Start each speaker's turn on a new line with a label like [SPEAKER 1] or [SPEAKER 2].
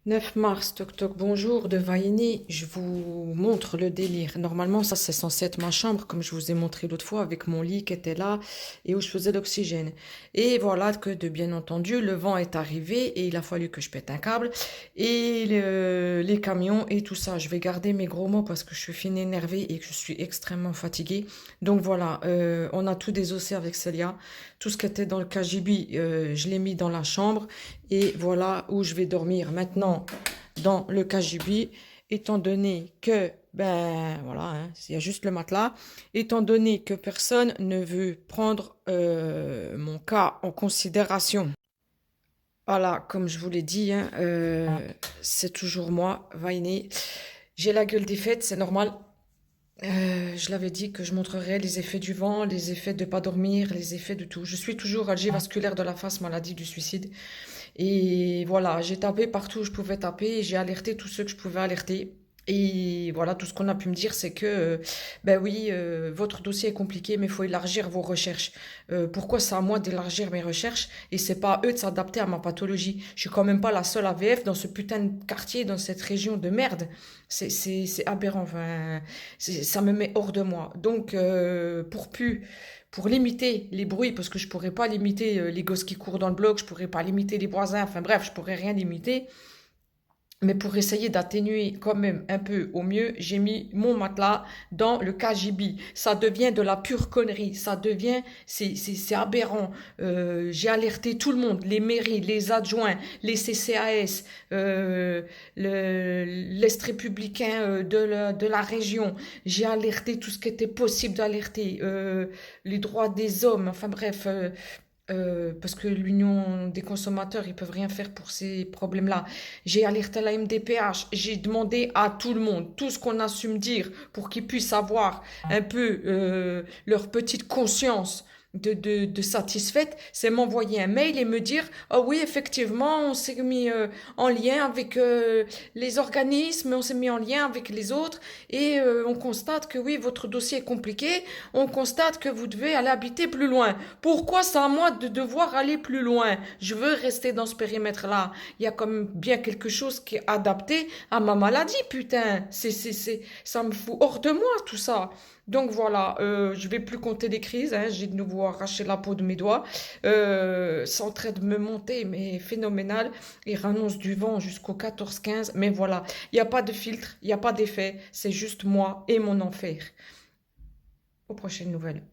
[SPEAKER 1] 9 mars, toc toc, bonjour, de Vaini, je vous montre le délire. Normalement, ça c'est censé être ma chambre, comme je vous ai montré l'autre fois, avec mon lit qui était là et où je faisais l'oxygène. Et voilà que, de bien entendu, le vent est arrivé et il a fallu que je pète un câble. Et les camions et tout ça, je vais garder mes gros mots parce que je suis fine énervée et que je suis extrêmement fatiguée. Donc voilà, on a tout désossé avec Célia. Tout ce qui était dans le KGB, je l'ai mis dans la chambre. Et voilà où je vais dormir maintenant dans le KGB, étant donné que, ben voilà, hein, il y a juste le matelas, étant donné que personne ne veut prendre mon cas en considération. Voilà, comme je vous l'ai dit, hein, c'est toujours moi, Vainé. J'ai la gueule des fêtes, c'est normal. Je l'avais dit que je montrerais les effets du vent, les effets de pas dormir, les effets de tout. Je suis toujours algée vasculaire de la face, maladie du suicide. Et voilà, j'ai tapé partout où je pouvais taper et j'ai alerté tous ceux que je pouvais alerter. Et voilà, tout ce qu'on a pu me dire, c'est que, ben oui, votre dossier est compliqué, mais il faut élargir vos recherches. Pourquoi c'est à moi d'élargir mes recherches et c'est pas à eux de s'adapter à ma pathologie? Je suis quand même pas la seule AVF dans ce putain de quartier, dans cette région de merde. C'est aberrant, enfin, ça me met hors de moi. Donc, pour limiter les bruits, parce que je pourrais pas limiter les gosses qui courent dans le bloc, je pourrais pas limiter les voisins, enfin bref, je pourrais rien limiter. Mais pour essayer d'atténuer quand même un peu au mieux, j'ai mis mon matelas dans le KGB. Ça devient de la pure connerie. Ça devient, c'est aberrant. J'ai alerté tout le monde, les mairies, les adjoints, les CCAS, l'Est républicain de la région. J'ai alerté tout ce qui était possible d'alerter. Les droits des hommes, enfin bref. Parce que l'Union des consommateurs, ils peuvent rien faire pour ces problèmes-là. J'ai alerté la MDPH, j'ai demandé à tout le monde, tout ce qu'on a su me dire pour qu'ils puissent avoir un peu leur petite conscience de satisfaite, c'est m'envoyer un mail et me dire ah oui, effectivement, on s'est mis en lien avec les organismes, on s'est mis en lien avec les autres et on constate que oui, votre dossier est compliqué, on constate que vous devez aller habiter plus loin. Pourquoi c'est à moi de devoir aller plus loin? Je veux rester dans ce périmètre-là. Il y a comme bien quelque chose qui est adapté à ma maladie, putain. Ça me fout hors de moi, tout ça. Donc voilà, je vais plus compter les crises, hein. J'ai de nouveau arraché la peau de mes doigts. C'est en train de me monter, mais phénoménal. Il rannonce du vent jusqu'au 14-15. Mais voilà, il n'y a pas de filtre, il n'y a pas d'effet. C'est juste moi et mon enfer. Aux prochaines nouvelles.